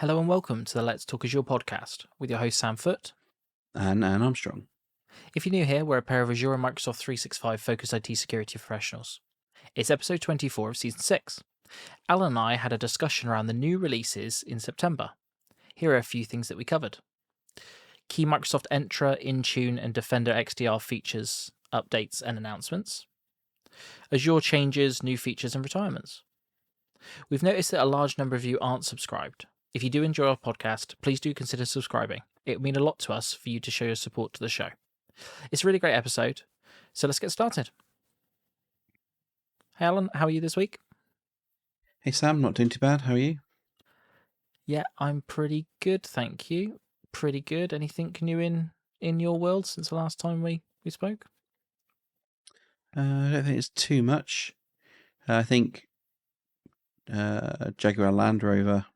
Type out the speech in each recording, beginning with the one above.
Hello and welcome to the Let's Talk Azure podcast with your host Sam Foote. And Anne Armstrong. If you're new here, we're a pair of Azure and Microsoft 365 focused IT security professionals. It's episode 24 of season 6. Alan and I had a discussion around the new releases in September. Here are a few things that we covered. Key Microsoft Entra, Intune and Defender XDR features, updates and announcements. Azure changes, new features and retirements. We've noticed that a large number of you aren't subscribed. If you do enjoy our podcast, please do consider subscribing. It would mean a lot to us for you to show your support to the show. It's a really great episode, so let's get started. Hey Alan, how are you this week? Hey Sam, not doing too bad. How are you? Yeah, I'm pretty good, thank you. Pretty good. Anything new in your world since the last time we spoke? I don't think it's too much. I think Jaguar Land Rover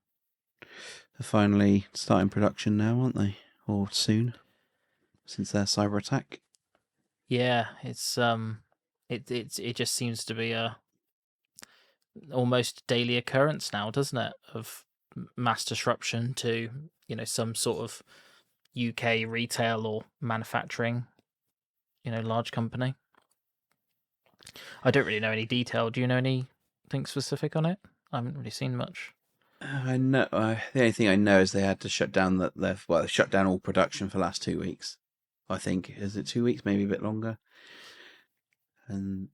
are finally starting production now, aren't they? Or soon, since their cyber attack. Yeah, it's it just seems to be a almost daily occurrence now, doesn't it? Of mass disruption to some sort of UK retail or manufacturing, large company. I don't really know any detail. Do you know anything specific on it? I haven't really seen much. I know. The only thing I know is they had to shut down they shut down all production for the last 2 weeks. I think is it 2 weeks, maybe a bit longer. And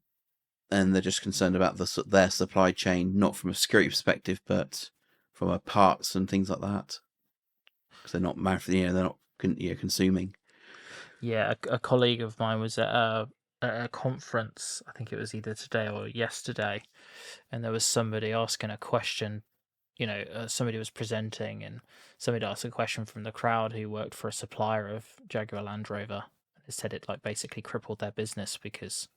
they're just concerned about their supply chain, not from a security perspective, but from a parts and things like that. Because they're not they're not consuming. Yeah, a colleague of mine was at a conference. I think it was either today or yesterday, and there was somebody asking a question. Somebody was presenting, and somebody asked a question from the crowd who worked for a supplier of Jaguar Land Rover. It said it basically crippled their business because,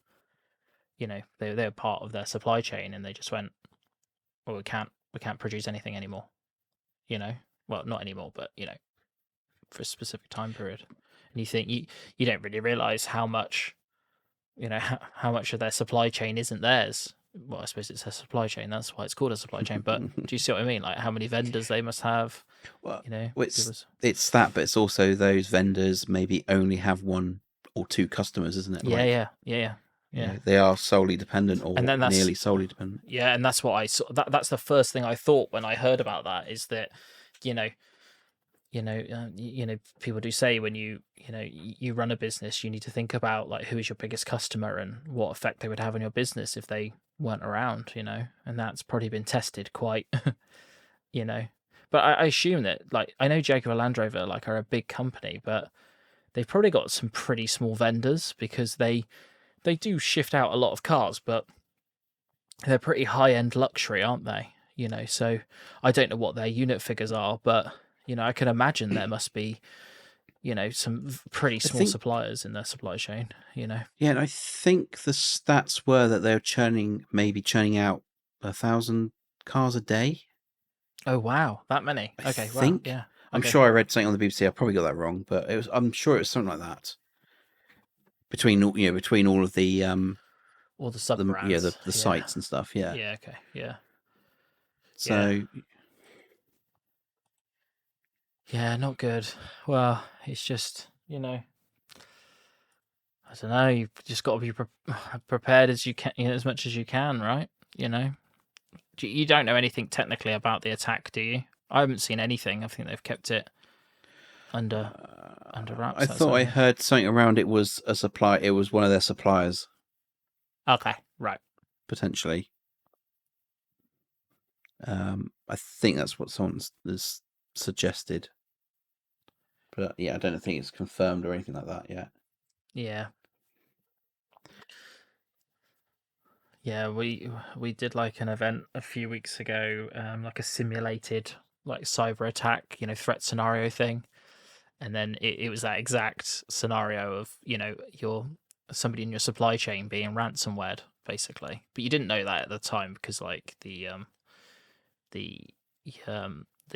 they were part of their supply chain, and they just went, well, we can't produce anything anymore. Well, not anymore, but for a specific time period. And you think you don't really realize how much, how much of their supply chain isn't theirs. Well, I suppose it's a supply chain. That's why it's called a supply chain. But do you see what I mean? Like how many vendors they must have? Well, it's that, but it's also those vendors maybe only have one or two customers, isn't it? Yeah. They are solely dependent, or and then nearly solely dependent. Yeah, and that's what I saw. That's the first thing I thought when I heard about that is that, people do say when you run a business, you need to think about like who is your biggest customer and what effect they would have on your business if they weren't around, and that's probably been tested quite, But I assume that I know Jaguar Land Rover are a big company, but they've probably got some pretty small vendors because they do shift out a lot of cars, but they're pretty high end luxury, aren't they? So I don't know what their unit figures are, but I can imagine there must be, some pretty small suppliers in their supply chain, Yeah, and I think the stats were that they're churning out 1,000 cars a day. Oh wow, that many? Okay, wow, yeah. I'm sure I read something on the BBC. I probably got that wrong, but I'm sure it was something like that. Between all of the all the sub brands, the sites and stuff. Yeah. Yeah. Okay. Yeah. So. Yeah, not good. Well, it's just, I don't know. You've just got to be prepared as you can, as much as you can, right? You don't know anything technically about the attack, do you? I haven't seen anything. I think they've kept it under wraps. I thought I heard something around it was a supply. It was one of their suppliers. Okay, right. Potentially. I think that's what someone has suggested. But yeah, I don't think it's confirmed or anything like that yet. Yeah. Yeah, we did an event a few weeks ago, like a simulated cyber attack, threat scenario thing. And then it was that exact scenario of, your somebody in your supply chain being ransomwared, basically. But you didn't know that at the time because the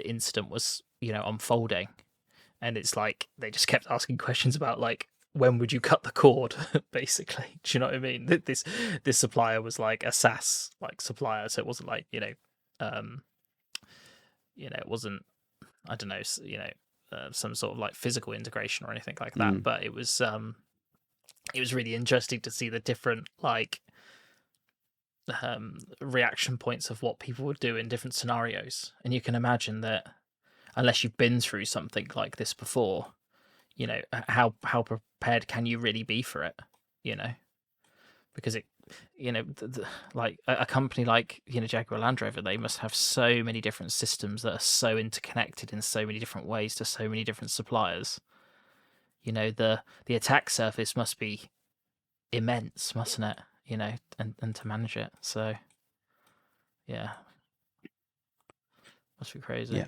incident was, unfolding. And it's they just kept asking questions about when would you cut the cord, basically. Do you know what I mean? This supplier was a SaaS supplier, so it wasn't it wasn't I don't know, some sort of like physical integration or anything like that. But it was really interesting to see the different like reaction points of what people would do in different scenarios. And you can imagine that unless you've been through something like this before, how prepared can you really be for it? Because it, like a company like Jaguar Land Rover, they must have so many different systems that are so interconnected in so many different ways to so many different suppliers. The attack surface must be immense, mustn't it? And to manage it. So yeah, must be crazy.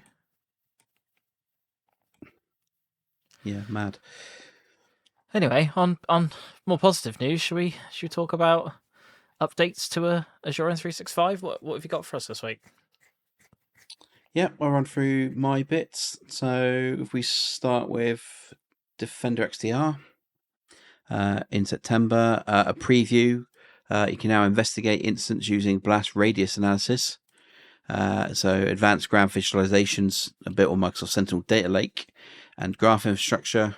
Yeah, mad. Anyway, on more positive news, should we talk about updates to Azure M365? What have you got for us this week? Yeah, I'll run through my bits. So if we start with Defender XDR, in September, a preview. You can now investigate incidents using blast radius analysis. So advanced graph visualizations built on Microsoft Sentinel Data Lake and graph infrastructure.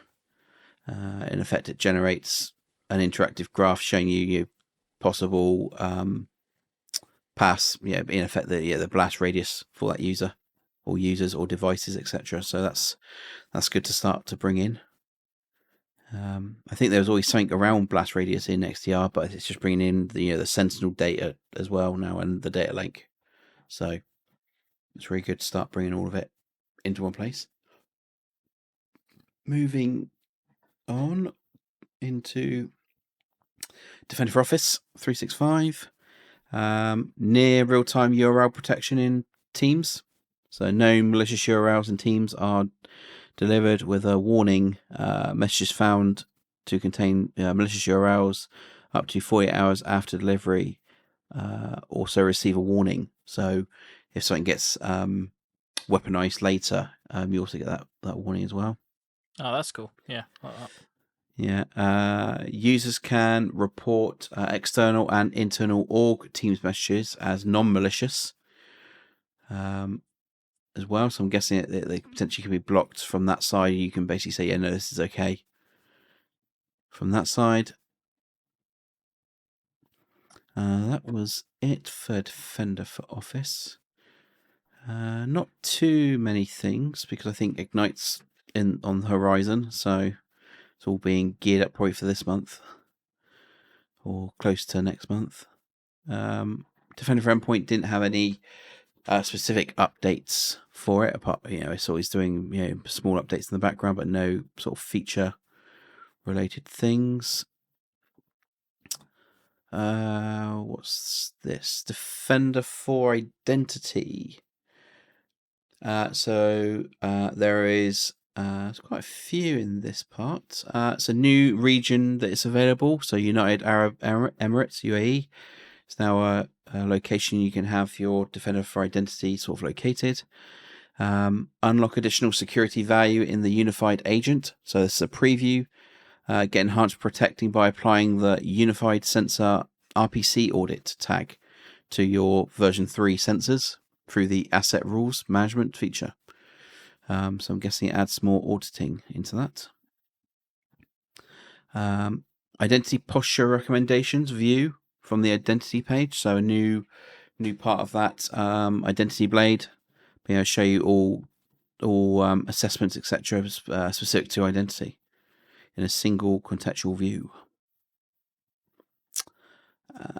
In effect, it generates an interactive graph showing you possible paths. In effect, the blast radius for that user, or users, or devices, etc. So that's good to start to bring in. I think there was always something around blast radius in XDR, but it's just bringing in the Sentinel data as well now and the data lake. So it's really good to start bringing all of it into one place. Moving on into Defender for Office 365, near real-time URL protection in Teams. So no malicious URLs in Teams are delivered with a warning. Messages found to contain malicious URLs up to 48 hours after delivery also receive a warning. So if something gets weaponized later, you also get that warning as well. Oh, that's cool. Yeah, like that. Yeah. Users can report external and internal org Teams messages as non-malicious as well. So I'm guessing they potentially can be blocked from that side. You can basically say, yeah, no, this is okay from that side. That was it for Defender for Office. Not too many things, because I think Ignite's on the horizon, so it's all being geared up probably for this month or close to next month. Defender for Endpoint didn't have any specific updates for it, apart it's always doing small updates in the background, but no sort of feature related things. What's this? Defender for Identity. So there is quite a few in this part. It's a new region that is available. So United Arab Emirates, UAE, is now a location you can have your Defender for Identity sort of located. Unlock additional security value in the unified agent. So this is a preview. Get enhanced protecting by applying the Unified Sensor RPC Audit tag to your version 3 sensors through the Asset Rules Management feature. So I'm guessing it adds more auditing into that. Identity Posture Recommendations view from the Identity page. So a new part of that Identity Blade. Being able to show you all assessments, etc., specific to identity in a single contextual view.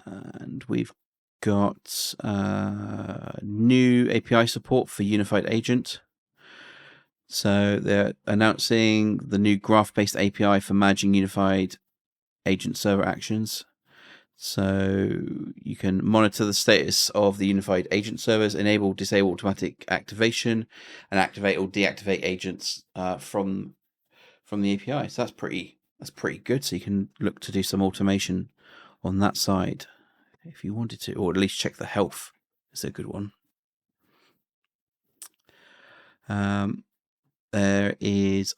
And we've got new API support for Unified Agent. So they're announcing the new graph-based API for managing Unified Agent server actions. So you can monitor the status of the Unified Agent servers, enable, disable automatic activation, and activate or deactivate agents from the API. So that's pretty good. So you can look to do some automation on that side if you wanted to, or at least check the health. Is a good one. There is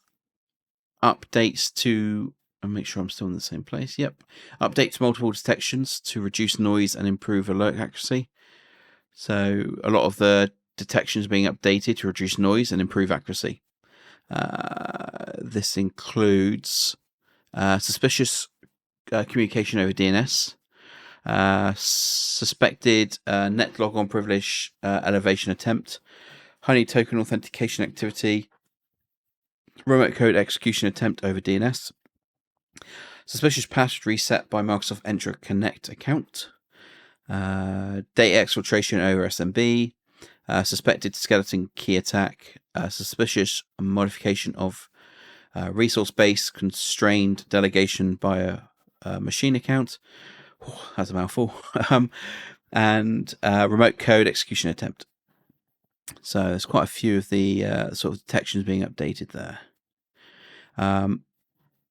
updates to, and make sure I'm still in the same place. Yep. Update to multiple detections to reduce noise and improve alert accuracy. So a lot of the detections being updated to reduce noise and improve accuracy. This includes suspicious communication over DNS, suspected net logon privilege elevation attempt, honey token authentication activity, remote code execution attempt over DNS, suspicious password reset by Microsoft Entra Connect account, data exfiltration over SMB, suspected skeleton key attack, suspicious modification of resource-based constrained delegation by a machine account. Oh, that's a mouthful. And remote code execution attempt. So there's quite a few of the sort of detections being updated there.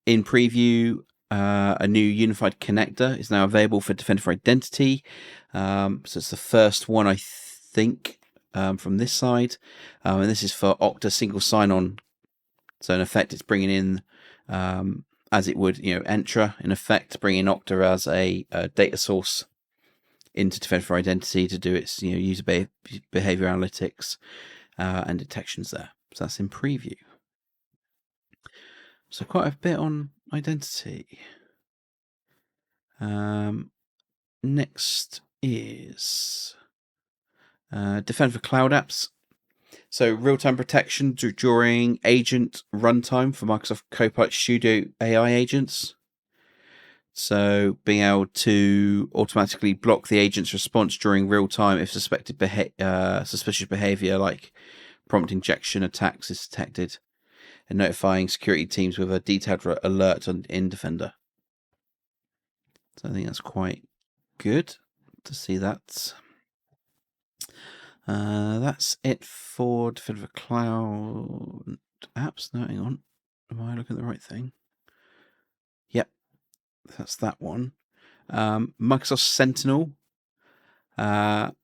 In preview, a new unified connector is now available for Defender for Identity. So it's the first one, I think, from this side. And this is for Okta single sign-on. So in effect, it's bringing in, as it would, Entra, in effect, bringing Okta as a data source into Defender for Identity to do its user behavior analytics and detections there. So that's in preview. So quite a bit on identity. Next is Defender for Cloud Apps. So real-time protection during agent runtime for Microsoft Copilot Studio AI agents. So being able to automatically block the agent's response during real time if suspected suspicious behavior like prompt injection attacks is detected, and notifying security teams with a detailed alert in Defender. So I think that's quite good to see that. That's it for Defender for Cloud Apps. No, hang on. Am I looking at the right thing? Yep. That's that one. Microsoft Sentinel. So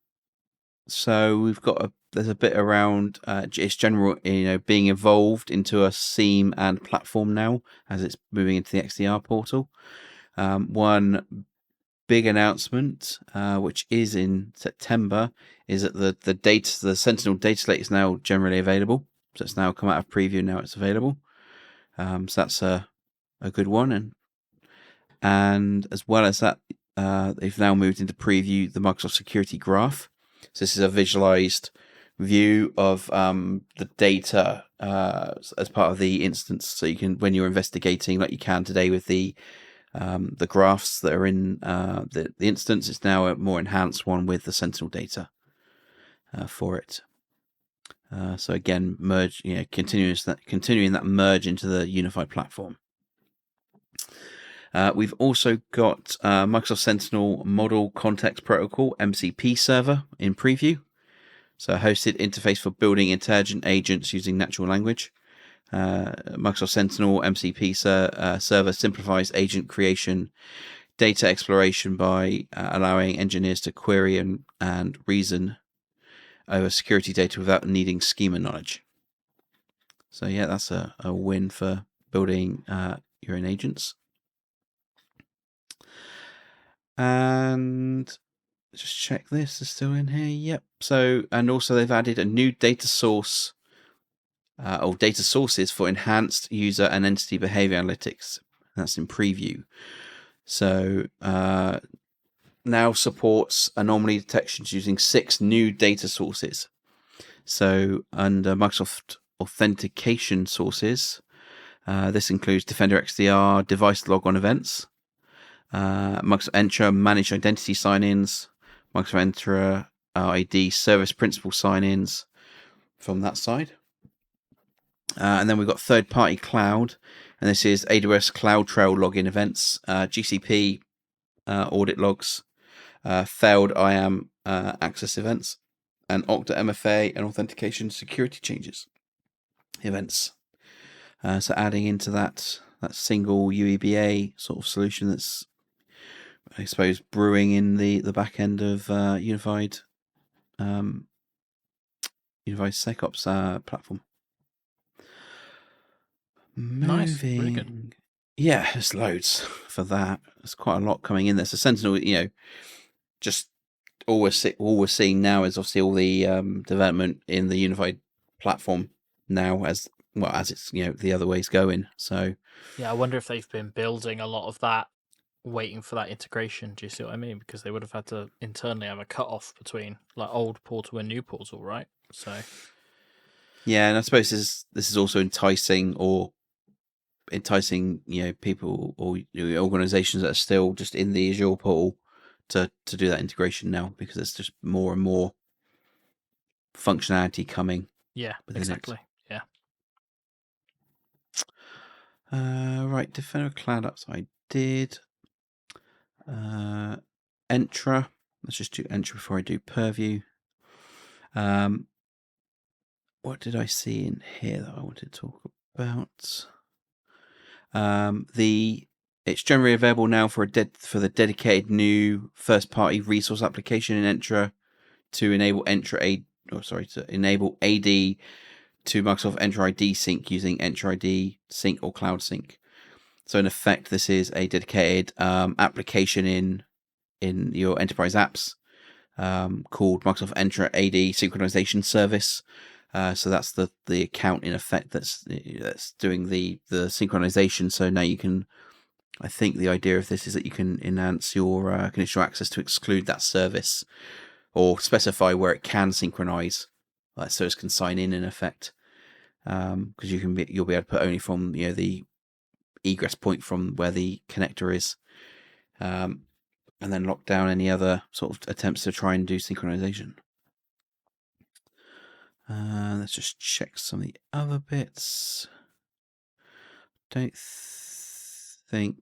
we've got there's a bit around its general, being evolved into a SIEM and platform now as it's moving into the XDR portal. One big announcement, which is in September, is that the Sentinel data slate is now generally available. So it's now come out of preview. Now it's available. So that's a good one, and as well as that, they've now moved into preview the Microsoft Security Graph. So this is a visualized view of the data as part of the instance. So you can, when you're investigating, like you can today with the graphs that are in the instance, it's now a more enhanced one with the Sentinel data for it. So again, continuing that merge into the unified platform. We've also got Microsoft Sentinel Model Context Protocol MCP server in preview. So a hosted interface for building intelligent agents using natural language. Microsoft Sentinel MCP server simplifies agent creation, data exploration by allowing engineers to query and reason over security data without needing schema knowledge. So yeah, that's a win for building your own agents. And just check this is still in here. Yep. So, and also they've added a new data source or data sources for enhanced user and entity behavior analytics. That's in preview. So now supports anomaly detections using 6 new data sources. So under Microsoft authentication sources, this includes Defender XDR, device logon events, Microsoft Entra managed identity sign-ins, Microsoft Entra ID service principal sign-ins from that side. And then we've got third-party cloud, and this is AWS CloudTrail login events, GCP audit logs, failed IAM access events, and Okta MFA and authentication security changes events. So adding into that single UEBA sort of solution that's, I suppose, brewing in the back end of unified SecOps platform. Nice, really good. Moving, yeah, there's loads for that. There's quite a lot coming in there. So Sentinel, just all we're seeing now is obviously all the development in the unified platform now, as well as it's the other way's going. So Yeah, I wonder if they've been building a lot of that, waiting for that integration. Do you see what I mean? Because they would have had to internally have a cut off between like old portal and new portal, right? So yeah, and I suppose this is also enticing people or organizations that are still just in the Azure portal to do that integration now, because there's just more and more functionality coming yeah, within it. exactly. Yeah. Right, Defender Cloud Apps I did. Entra. Let's just do Entra before I do Purview. What did I see in here that I wanted to talk about? It's generally available now for the dedicated new first-party resource application in Entra to enable to enable AD to Microsoft Entra ID Sync using Entra ID Sync or Cloud Sync. So in effect, this is a dedicated application in your enterprise apps called Microsoft Entra AD Synchronization Service. So that's the account in effect that's doing the synchronization. So now you can, I think the idea of this is that you can enhance your conditional access to exclude that service or specify where it can synchronize, so it can sign in effect. Because you'll be able to put only from the egress point from where the connector is, and then lock down any other sort of attempts to try and do synchronization. Let's just check some of the other bits. Don't think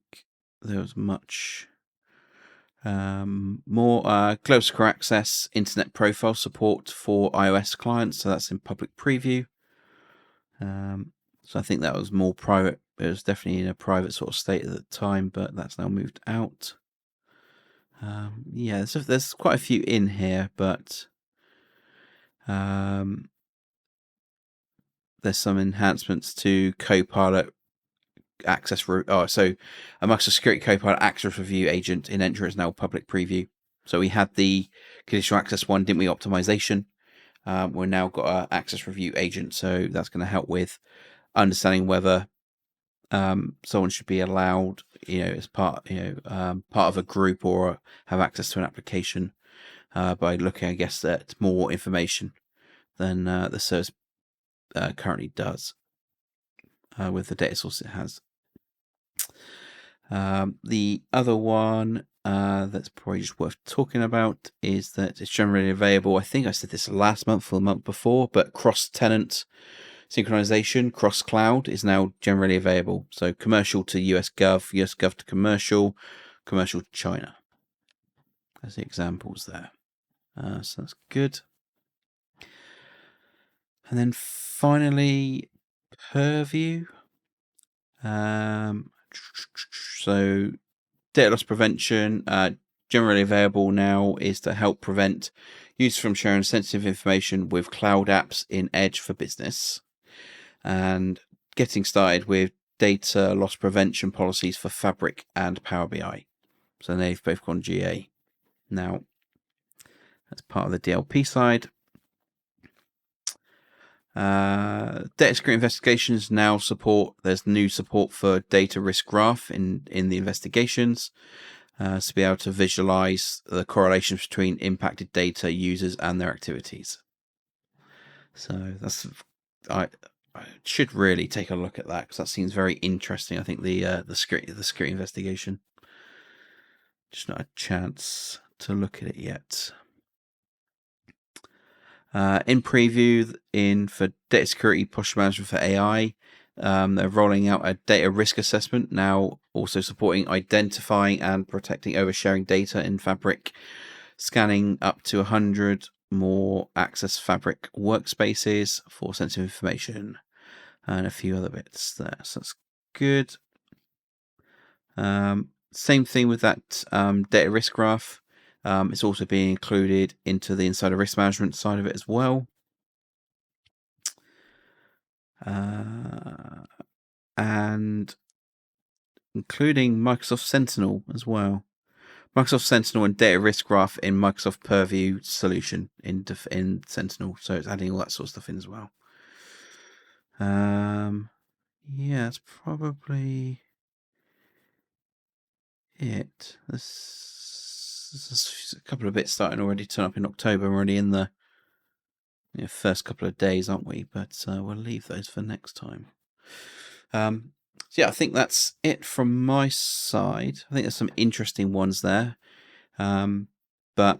there was much more. Closer access internet profile support for iOS clients, so that's in public preview. So I think that was more private. It was definitely in a private sort of state at the time, but that's now moved out. Yeah, there's quite a few in here, but there's some enhancements to Copilot access. So a Microsoft Security Copilot access review agent in Entra is now public preview. So we had the conditional access one, didn't we? Optimization. We're now got an access review agent, so that's going to help with understanding whether someone should be allowed, as part of a group or have access to an application by looking, I guess, at more information than the service currently does with the data source it has. The other one that's probably just worth talking about is that it's generally available. I think I said this last month or the month before, but cross-tenant synchronization, cross-cloud is now generally available. So commercial to US Gov, US Gov to commercial, commercial to China. As the examples there. So that's good. And then finally, Purview. So data loss prevention, generally available now, is to help prevent use from sharing sensitive information with cloud apps in Edge for Business, and getting started with data loss prevention policies for Fabric and Power BI. So they've both gone GA now. That's part of the DLP side. Data security investigations now there's new support for data risk graph in the investigations, to be able to visualize the correlations between impacted data, users, and their activities. So I should really take a look at that, because that seems very interesting. I think the security investigation, just not a chance to look at it yet. In preview, for data security posture management for AI, they're rolling out a data risk assessment now, also supporting identifying and protecting oversharing data in Fabric, scanning up to 100 more Access Fabric workspaces for sensitive information, and a few other bits there. So that's good. Same thing with that data risk graph. It's also being included into the insider risk management side of it as well. And including Microsoft Sentinel as well. Microsoft Sentinel and Data Risk Graph in Microsoft Purview solution in Sentinel. So it's adding all that sort of stuff in as well. Yeah, that's probably it. There's a couple of bits starting already to turn up in October. We're already in the first couple of days, aren't we? But we'll leave those for next time. So yeah, I think that's it from my side. I think there's some interesting ones there. But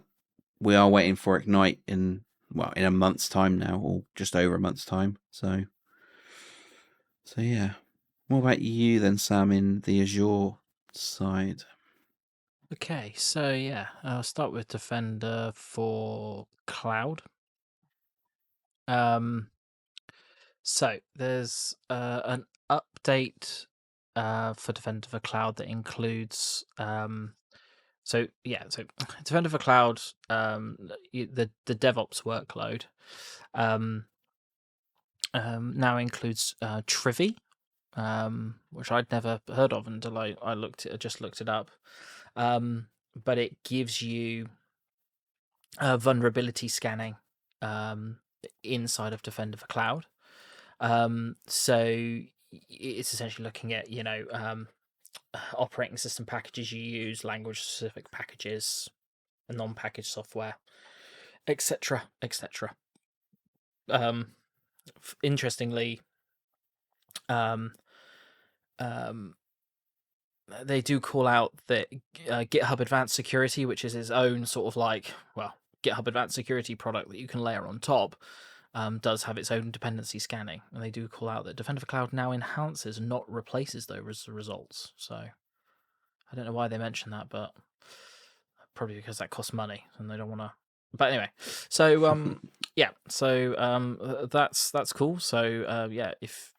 we are waiting for Ignite in a month's time now, or just over a month's time. So yeah. What about you then, Sam, in the Azure side? Okay, so yeah, I'll start with Defender for Cloud. So there's an update for Defender for Cloud that includes so Defender for Cloud, the DevOps workload now includes Trivy, which I'd never heard of until I just looked it up. But it gives you vulnerability scanning inside of Defender for Cloud. So it's essentially looking at operating system packages you use, language specific packages, and non-packaged software, etc., etc. Interestingly, they do call out that GitHub Advanced Security, which is its own sort of GitHub Advanced Security product that you can layer on top, does have its own dependency scanning, and they do call out that Defender for Cloud now enhances, not replaces those results. So I don't know why they mention that, but probably because that costs money and they don't want to. But anyway, so that's cool. So if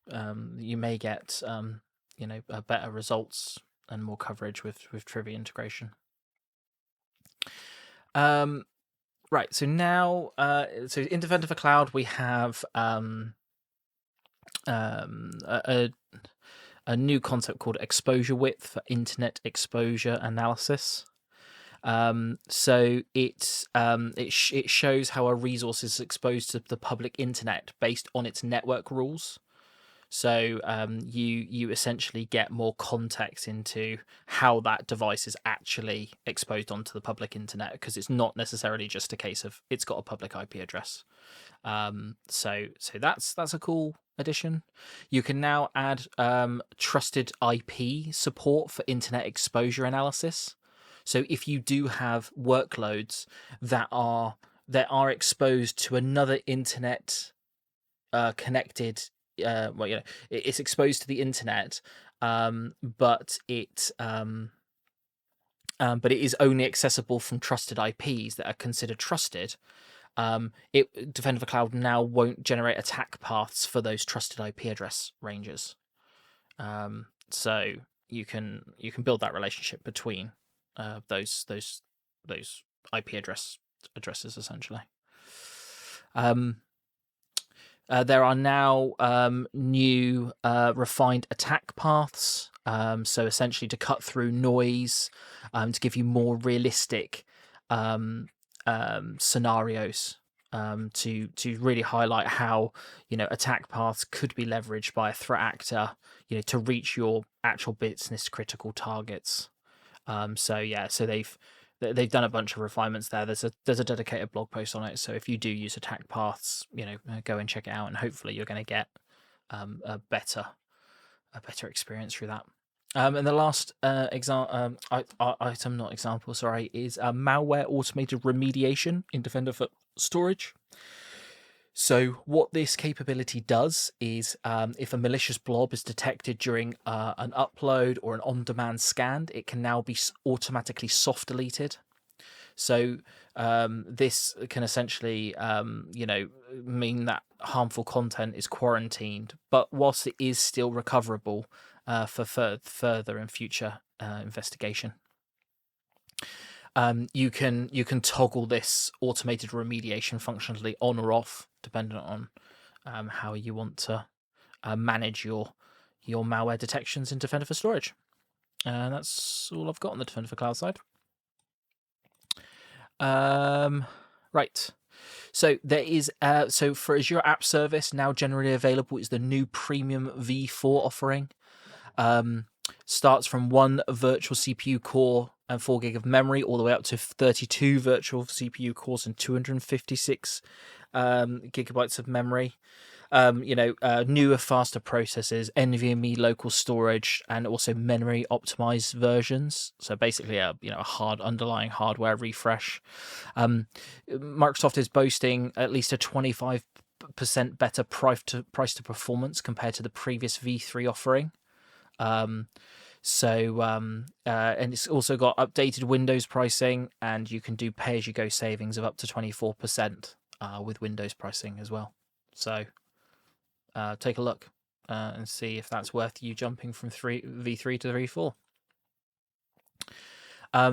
you may get better results and more coverage with Trivia integration. Right, so now, so in Defender for Cloud, we have a new concept called exposure width for internet exposure analysis. So it shows how a resource is exposed to the public internet based on its network rules. So you essentially get more context into how that device is actually exposed onto the public internet, because it's not necessarily just a case of it's got a public IP address. So that's a cool addition. You can now add trusted IP support for internet exposure analysis. So if you do have workloads that are exposed to another internet connected, it's exposed to the internet, but it is only accessible from trusted IPs that are considered trusted. Defender for Cloud now won't generate attack paths for those trusted IP address ranges. So you can build that relationship between those IP addresses essentially. There are now new refined attack paths. So essentially to cut through noise, to give you more realistic scenarios, to really highlight how attack paths could be leveraged by a threat actor, to reach your actual business critical targets. So they've done a bunch of refinements there. There's a dedicated blog post on it. So if you do use attack paths, go and check it out, and hopefully you're going to get a better experience through that. And the last item, not example, sorry, is malware automated remediation in Defender for Storage. So what this capability does is, if a malicious blob is detected during an upload or an on-demand scan, it can now be automatically soft deleted. So this can essentially, mean that harmful content is quarantined, but whilst it is still recoverable for further and future investigation. You can toggle this automated remediation functionally on or off, depending on how you want to manage your malware detections in Defender for Storage. And that's all I've got on the Defender for Cloud side. Right. So there is so for Azure App Service, now generally available is the new Premium V4 offering. Starts from one virtual CPU core and 4 gig of memory, all the way up to 32 virtual CPU cores and 256 gigabytes of memory. Newer, faster processors, NVMe local storage, and also memory optimized versions. So basically, a hard underlying hardware refresh. Microsoft is boasting at least a 25% better price to performance compared to the previous V3 offering. And it's also got updated Windows pricing, and you can do pay-as-you-go savings of up to 24% with Windows pricing as well. So take a look and see if that's worth you jumping from V3 to V4.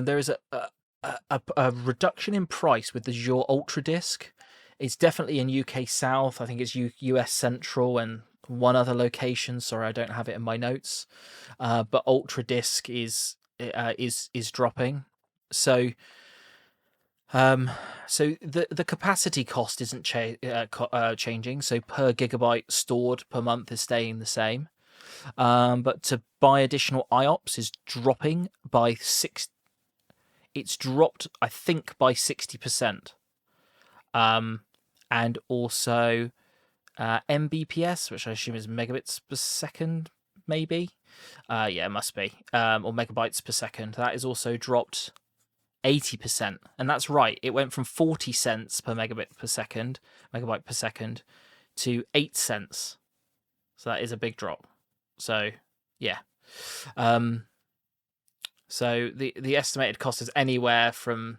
There is a reduction in price with Azure Ultra Disk. It's definitely in UK South. I think it's US Central and one other location. Sorry, I don't have it in my notes. But Ultra Disk is dropping. So the capacity cost isn't changing. So per gigabyte stored per month is staying the same. But to buy additional IOPS is dropping by 6. It's dropped, I think, by 60%. And also Mbps, which I assume is megabits per second, maybe. Yeah, it must be. Or megabytes per second. That is also dropped 80%. And that's right. It went from 40 cents per megabyte per second to 8 cents. So that is a big drop. So, yeah. So the estimated cost is anywhere from,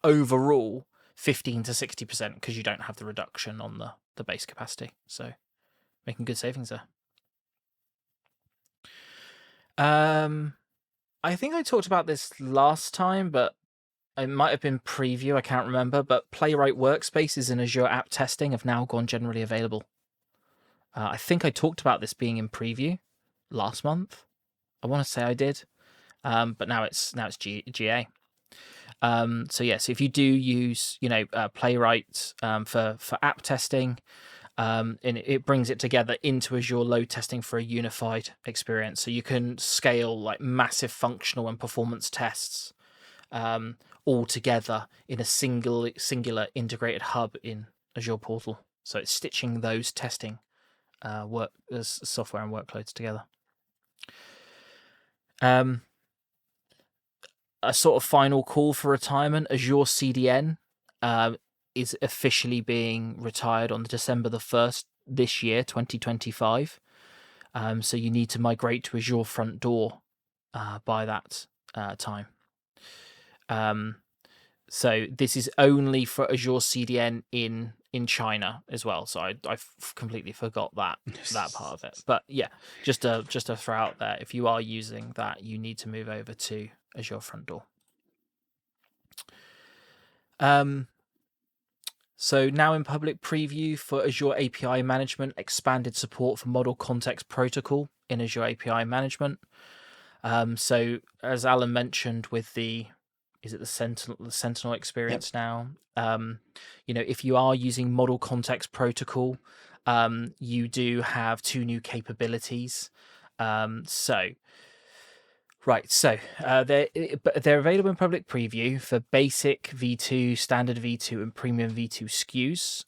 overall 15 to 60% because you don't have the reduction on the base capacity. So making good savings there. I think I talked about this last time, but it might have been preview. I can't remember. But Playwright workspaces in Azure app testing have now gone generally available. I think I talked about this being in preview last month. I want to say I did, but now it's GA. So if you do use Playwright for app testing, and it brings it together into Azure load testing for a unified experience. So you can scale like massive functional and performance tests all together in a singular integrated hub in Azure Portal. So it's stitching those testing software and workloads together. A sort of final call for retirement. Azure CDN is officially being retired on December the 1st this year, 2025. So you need to migrate to Azure Front Door by that time. So this is only for Azure CDN in China as well. So I completely forgot that part of it. But yeah, just to throw out there, if you are using that, you need to move over to Azure Front Door. So now in public preview for Azure API Management, expanded support for Model Context Protocol in Azure API Management. So as Alan mentioned with the Sentinel experience now, if you are using Model Context Protocol, you do have 2 new capabilities. They're available in public preview for basic V2, standard V2, and premium V2 SKUs.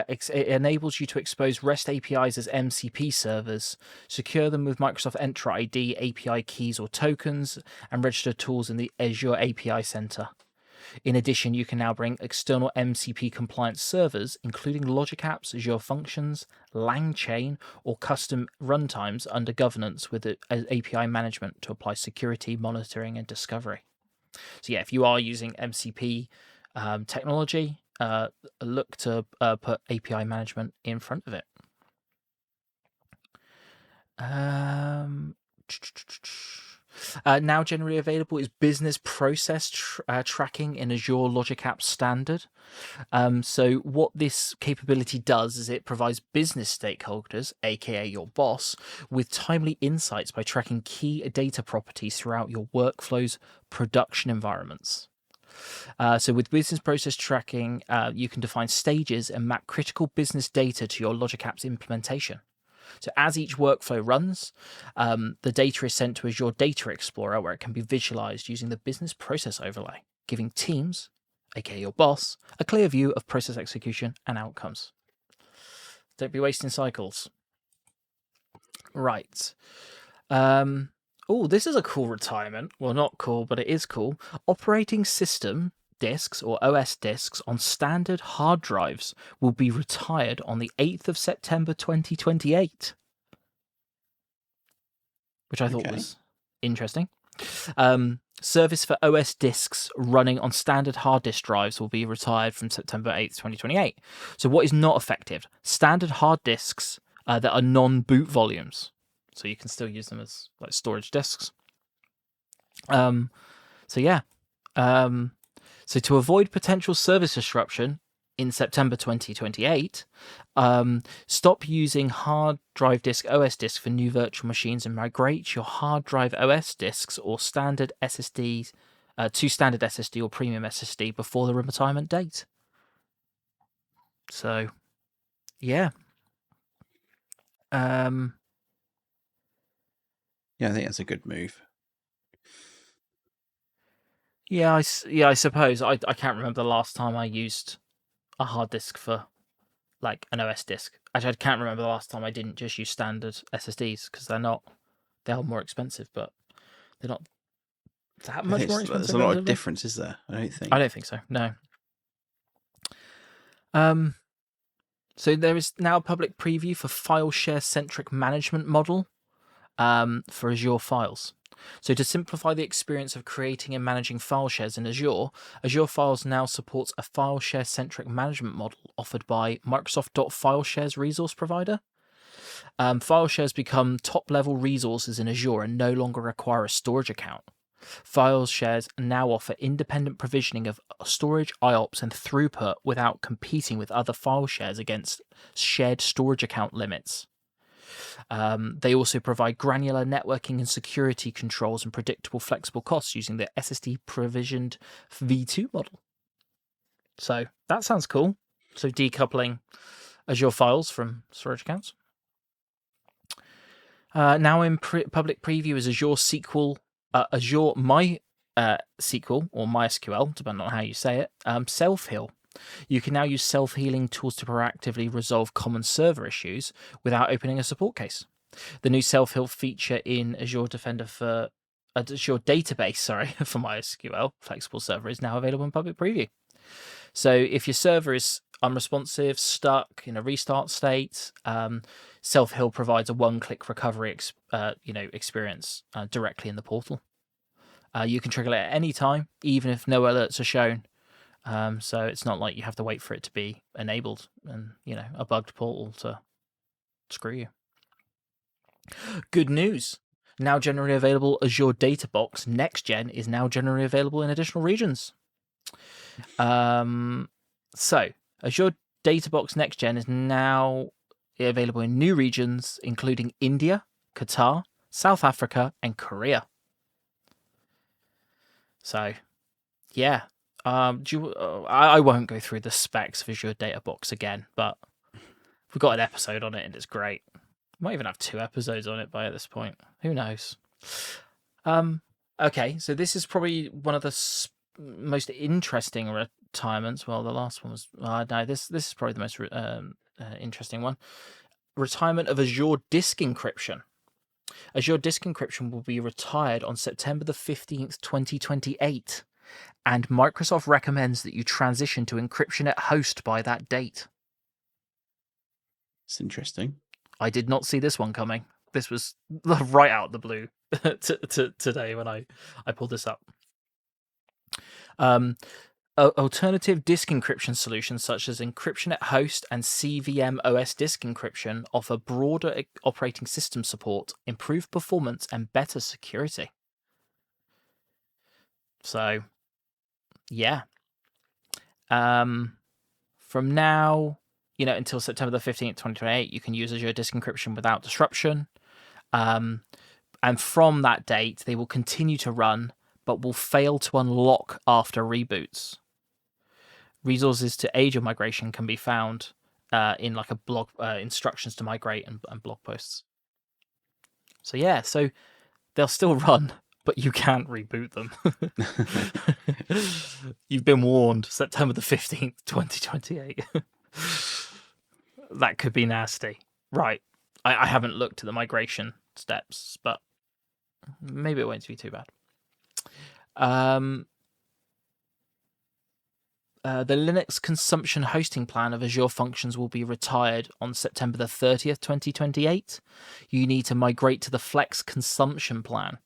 It enables you to expose REST APIs as MCP servers, secure them with Microsoft Entra ID, API keys or tokens, and register tools in the Azure API Center. In addition, you can now bring external MCP compliant servers, including Logic Apps, Azure Functions, LangChain, or custom runtimes under governance with API management to apply security, monitoring, and discovery. So if you are using MCP technology, look to put API management in front of it. Now generally available is business process tracking in Azure Logic Apps Standard. So what this capability does is it provides business stakeholders, aka your boss, with timely insights by tracking key data properties throughout your workflow's production environments. So with business process tracking, you can define stages and map critical business data to your Logic Apps implementation. So as each workflow runs, the data is sent to Azure Data Explorer, where it can be visualized using the business process overlay, giving teams, aka your boss, a clear view of process execution and outcomes. Don't be wasting cycles. Right. Oh, this is a cool retirement. Well, not cool, but it is cool. Operating system disks or OS disks on standard hard drives will be retired on the 8th of September 2028, which I thought was interesting. Service for OS disks running on standard hard disk drives will be retired from September 8th, 2028. So what is not effective? Standard hard disks that are non-boot volumes. So you can still use them as like storage disks. So to avoid potential service disruption in September 2028, stop using hard drive disk OS disks for new virtual machines and migrate your hard drive OS disks or standard SSDs to standard SSD or premium SSD before the retirement date. So, yeah. Yeah, I think that's a good move. Yeah, I suppose. I can't remember the last time I used a hard disk for like an OS disk. Actually, I can't remember the last time I didn't just use standard SSDs because they are more expensive, but they're not that much more expensive. There's a lot of difference, is there? I don't think so. No. So there is now a public preview for file share centric management model for Azure Files. So to simplify the experience of creating and managing file shares in Azure, Azure Files now supports a file share centric management model offered by Microsoft File Shares resource provider. File shares become top level resources in Azure and no longer require a storage account. File shares now offer independent provisioning of storage, IOPS, and throughput without competing with other file shares against shared storage account limits. They also provide granular networking and security controls and predictable flexible costs using the SSD provisioned V2 model. So that sounds cool. So decoupling Azure Files from storage accounts. Now in public preview is Azure SQL, Azure MySQL or MySQL, depending on how you say it, Self-Heal. You can now use self-healing tools to proactively resolve common server issues without opening a support case. The new self-heal feature in Azure Defender for Azure Database, for MySQL flexible server is now available in public preview. So if your server is unresponsive, stuck in a restart state, self-heal provides a one-click recovery experience directly in the portal. You can trigger it at any time, even if no alerts are shown. So it's not like you have to wait for it to be enabled and, a bugged portal to screw you. Good news. Now generally available, Azure Databox Next Gen is now generally available in additional regions. So Azure Databox Next Gen is now available in new regions, including India, Qatar, South Africa, and Korea. So, yeah. I won't go through the specs of Azure Databox again, but we've got an episode on it and it's great. Might even have 2 episodes on it by this point. Who knows? Okay, so this is probably one of the most interesting retirements. Well, the last one was no. This is probably the most interesting one. Retirement of Azure Disk Encryption. Azure Disk Encryption will be retired on September the 15th, 2028. And Microsoft recommends that you transition to encryption at host by that date. It's interesting. I did not see this one coming. This was right out of the blue today when I pulled this up. Alternative disk encryption solutions such as encryption at host and CVM OS disk encryption offer broader operating system support, improved performance, and better security. So, yeah. From now, until September the 15th, 2028, you can use Azure Disk Encryption without disruption. And from that date, they will continue to run, but will fail to unlock after reboots. Resources to aid your migration can be found in like a blog instructions to migrate and blog posts. So yeah, so they'll still run, but you can't reboot them. You've been warned. September the 15th, 2028. That could be nasty. Right. I haven't looked at the migration steps, but maybe it won't be too bad. The Linux consumption hosting plan of Azure Functions will be retired on September the 30th, 2028. You need to migrate to the Flex consumption plan.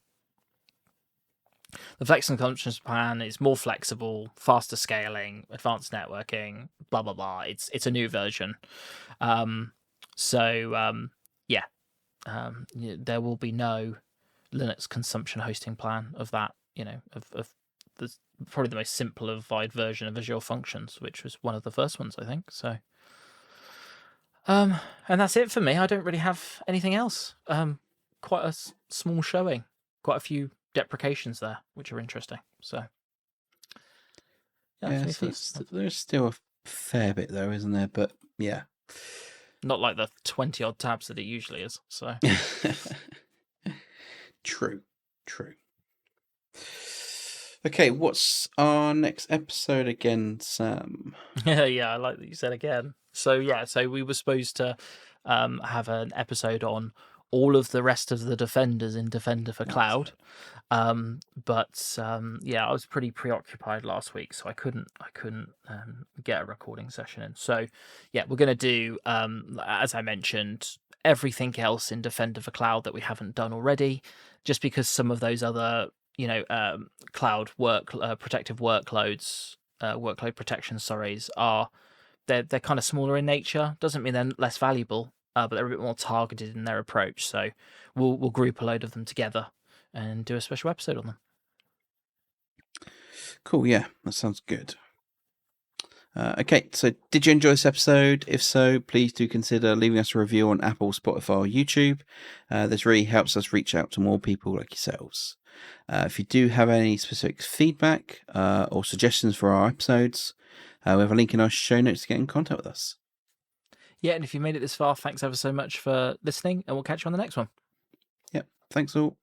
The Flex consumption plan is more flexible, faster scaling, advanced networking, blah, blah, blah. It's a new version. There will be no Linux consumption hosting plan of that, of the probably the most simplified version of Azure Functions, which was one of the first ones, I think. So, and that's it for me. I don't really have anything else. Quite a small showing, quite a few deprecations there, which are interesting. So, there's still a fair bit though, isn't there? But yeah, not like the 20 odd tabs that it usually is. So, true. Okay, what's our next episode again, Sam? Yeah, I like that you said again. So we were supposed to have an episode on all of the rest of the defenders in Defender for Cloud. I was pretty preoccupied last week, so I couldn't get a recording session in. So yeah, we're going to do, as I mentioned, everything else in Defender for Cloud that we haven't done already, just because some of those other cloud protective workloads, workload protection, they're kind of smaller in nature. Doesn't mean they're less valuable, but they're a bit more targeted in their approach. So we'll group a load of them together and do a special episode on them. Cool, yeah, that sounds good. Okay, so did you enjoy this episode? If so, please do consider leaving us a review on Apple, Spotify, or YouTube. This really helps us reach out to more people like yourselves. If you do have any specific feedback or suggestions for our episodes, we have a link in our show notes to get in contact with us. Yeah, and if you made it this far, thanks ever so much for listening, and we'll catch you on the next one. Yep, thanks all.